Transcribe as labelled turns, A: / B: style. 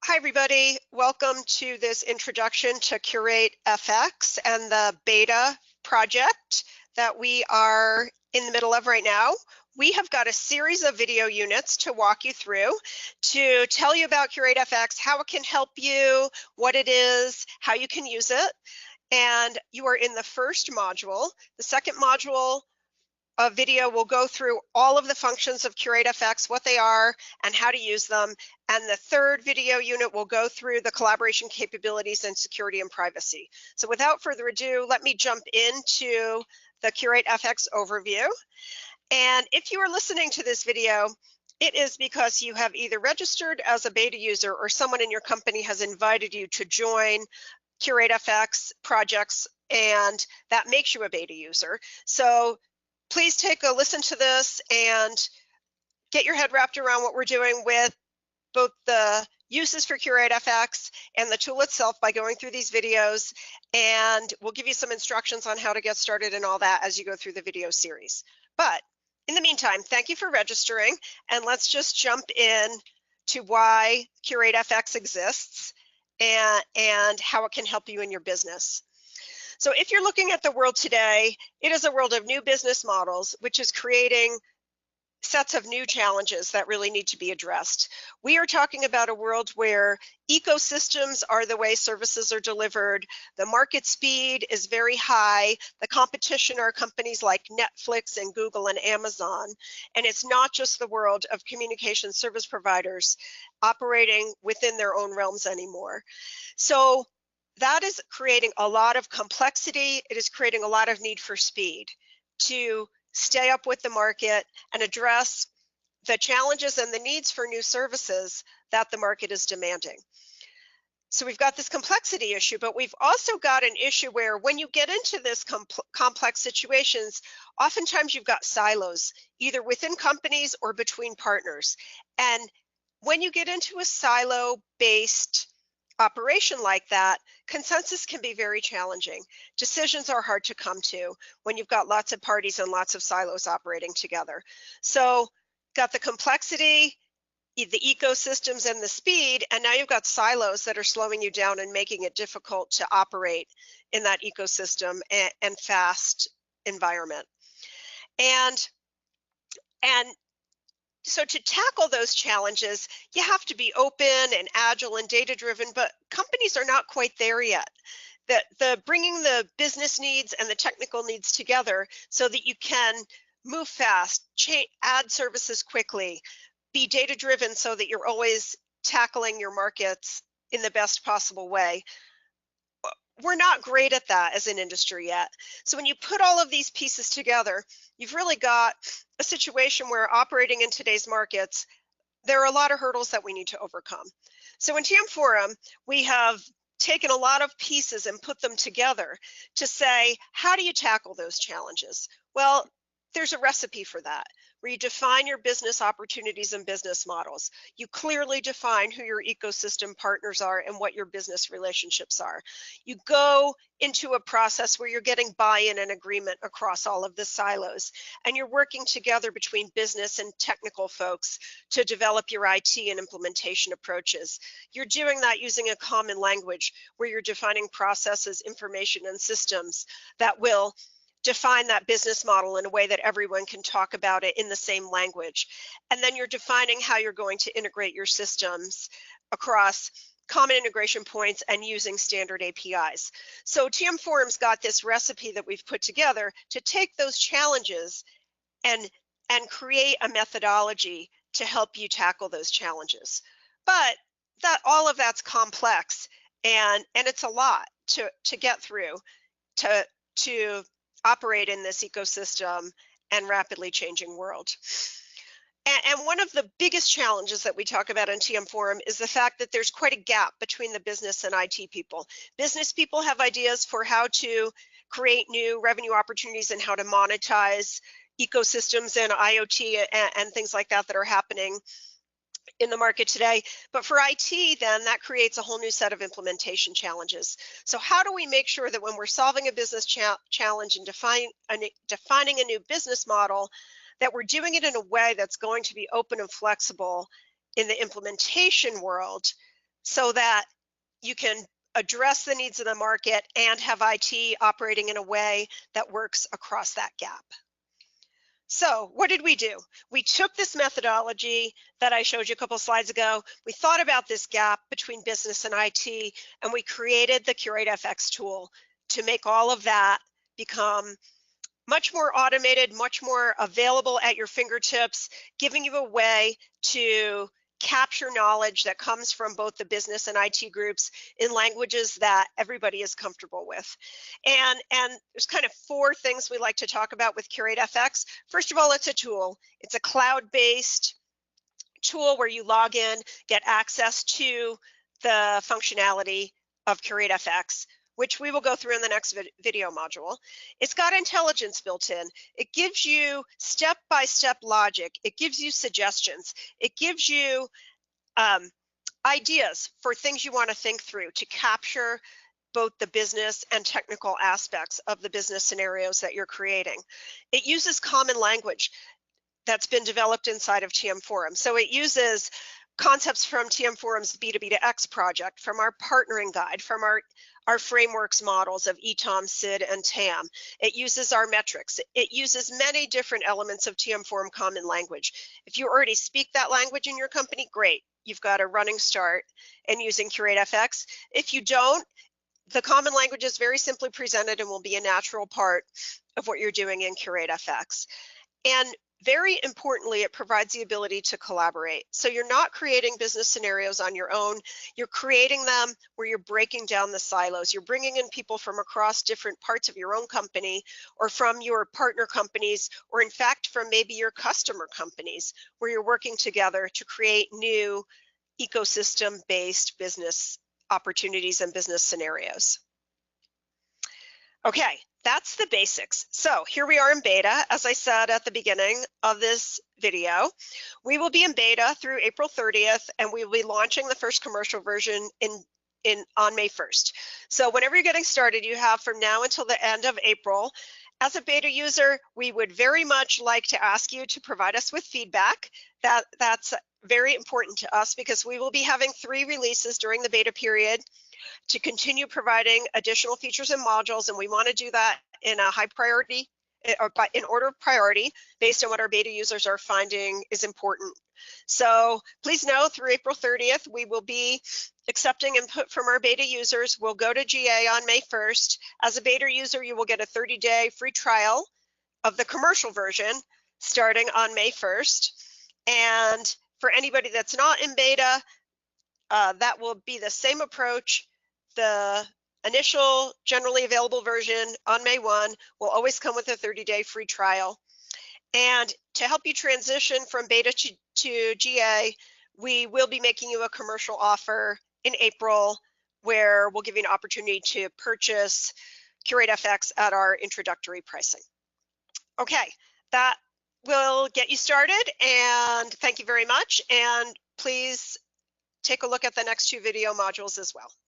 A: Hi, everybody. Welcome to this introduction to CurateFx and the beta project that we are in the middle of right now. We have got a series of video units to walk you through to tell you about CurateFx, how it can help you, what it is, how you can use it. And you are in the first module. The second module video will go through all of the functions of CurateFx, what they are, and how to use them. And the third video unit will go through the collaboration capabilities and security and privacy. So without further ado, let me jump into the CurateFx overview. And if you are listening to this video, it is because you have either registered as a beta user or someone in your company has invited you to join CurateFx projects, and that makes you a beta user. So please take a listen to this and get your head wrapped around what we're doing with both the uses for CurateFx and the tool itself by going through these videos, and we'll give you some instructions on how to get started and all that as you go through the video series. But in the meantime, thank you for registering, and let's just jump in to why CurateFx exists and how it can help you in your business. So if you're looking at the world today, it is a world of new business models, which is creating sets of new challenges that really need to be addressed. We are talking about a world where ecosystems are the way services are delivered, the market speed is very high, the competition are companies like Netflix and Google and Amazon, and it's not just the world of communication service providers operating within their own realms anymore. So that is creating a lot of complexity. It is creating a lot of need for speed to stay up with the market and address the challenges and the needs for new services that the market is demanding. So we've got this complexity issue, but we've also got an issue where when you get into this complex situations, oftentimes you've got silos, either within companies or between partners. And when you get into a silo-based operation like that, consensus can be very challenging. Decisions are hard to come to when you've got lots of parties and lots of silos operating together. So got the complexity, the ecosystems, and the speed, and now you've got silos that are slowing you down and making it difficult to operate in that ecosystem and fast environment. And so to tackle those challenges, you have to be open and agile and data-driven, but companies are not quite there yet. The bringing the business needs and the technical needs together so that you can move fast, add services quickly, be data-driven so that you're always tackling your markets in the best possible way. We're not great at that as an industry yet. So when you put all of these pieces together, you've really got a situation where operating in today's markets, there are a lot of hurdles that we need to overcome. So in TM Forum, we have taken a lot of pieces and put them together to say, how do you tackle those challenges? Well, there's a recipe for that, where you define your business opportunities and business models. You clearly define who your ecosystem partners are and what your business relationships are. You go into a process where you're getting buy-in and agreement across all of the silos, and you're working together between business and technical folks to develop your IT and implementation approaches. You're doing that using a common language where you're defining processes, information, and systems that will define that business model in a way that everyone can talk about it in the same language. And then you're defining how you're going to integrate your systems across common integration points and using standard APIs. So TM Forum's got this recipe that we've put together to take those challenges and create a methodology to help you tackle those challenges. But all of that's complex, and it's a lot to get through to operate in this ecosystem and rapidly changing world. And one of the biggest challenges that we talk about in TM Forum is the fact that there's quite a gap between the business and IT people. Business people have ideas for how to create new revenue opportunities and how to monetize ecosystems and IoT and things like that are happening in the market today. But for IT, then that creates a whole new set of implementation challenges. So how do we make sure that when we're solving a business challenge and defining a new business model, that we're doing it in a way that's going to be open and flexible in the implementation world, so that you can address the needs of the market and have IT operating in a way that works across that gap. So what did we do? We took this methodology that I showed you a couple slides ago. We thought about this gap between business and IT, and we created the CurateFx tool to make all of that become much more automated, much more available at your fingertips, giving you a way to capture knowledge that comes from both the business and IT groups in languages that everybody is comfortable with. And there's kind of 4 things we like to talk about with CurateFx. First of all, it's a tool. It's a cloud-based tool where you log in, get access to the functionality of CurateFx, which we will go through in the next video module. It's got intelligence built in. It gives you step-by-step logic. It gives you suggestions. It gives you ideas for things you want to think through to capture both the business and technical aspects of the business scenarios that you're creating. It uses common language that's been developed inside of TM Forum. So it uses concepts from TM Forum's B2B2X project, from our partnering guide, from our Frameworx models of ETOM, SID, and TAM. It uses our metrics. It uses many different elements of TM Forum common language. If you already speak that language in your company, great. You've got a running start in using CurateFx. If you don't, the common language is very simply presented and will be a natural part of what you're doing in CurateFx. And very importantly, it provides the ability to collaborate. So you're not creating business scenarios on your own. You're creating them where you're breaking down the silos. You're bringing in people from across different parts of your own company, or from your partner companies, or in fact from maybe your customer companies, where you're working together to create new ecosystem-based business opportunities and business scenarios. Okay, that's the basics. So here we are in beta. As I said at the beginning of this video, we will be in beta through April 30th, and we will be launching the first commercial version on May 1st. So whenever you're getting started, you have from now until the end of April. As a beta user, we would very much like to ask you to provide us with feedback. That's very important to us, because we will be having 3 releases during the beta period to continue providing additional features and modules, and we want to do that in a high priority, or in order of priority, based on what our beta users are finding is important. So please know, through April 30th, we will be accepting input from our beta users. We'll go to GA on May 1st. As a beta user, you will get a 30-day free trial of the commercial version starting on May 1st. And for anybody that's not in beta, that will be the same approach. The initial generally available version on May 1 will always come with a 30-day free trial. And to help you transition from beta to GA, we will be making you a commercial offer in April, where we'll give you an opportunity to purchase CurateFx at our introductory pricing. Okay, that will get you started, and thank you very much. And please take a look at the next 2 video modules as well.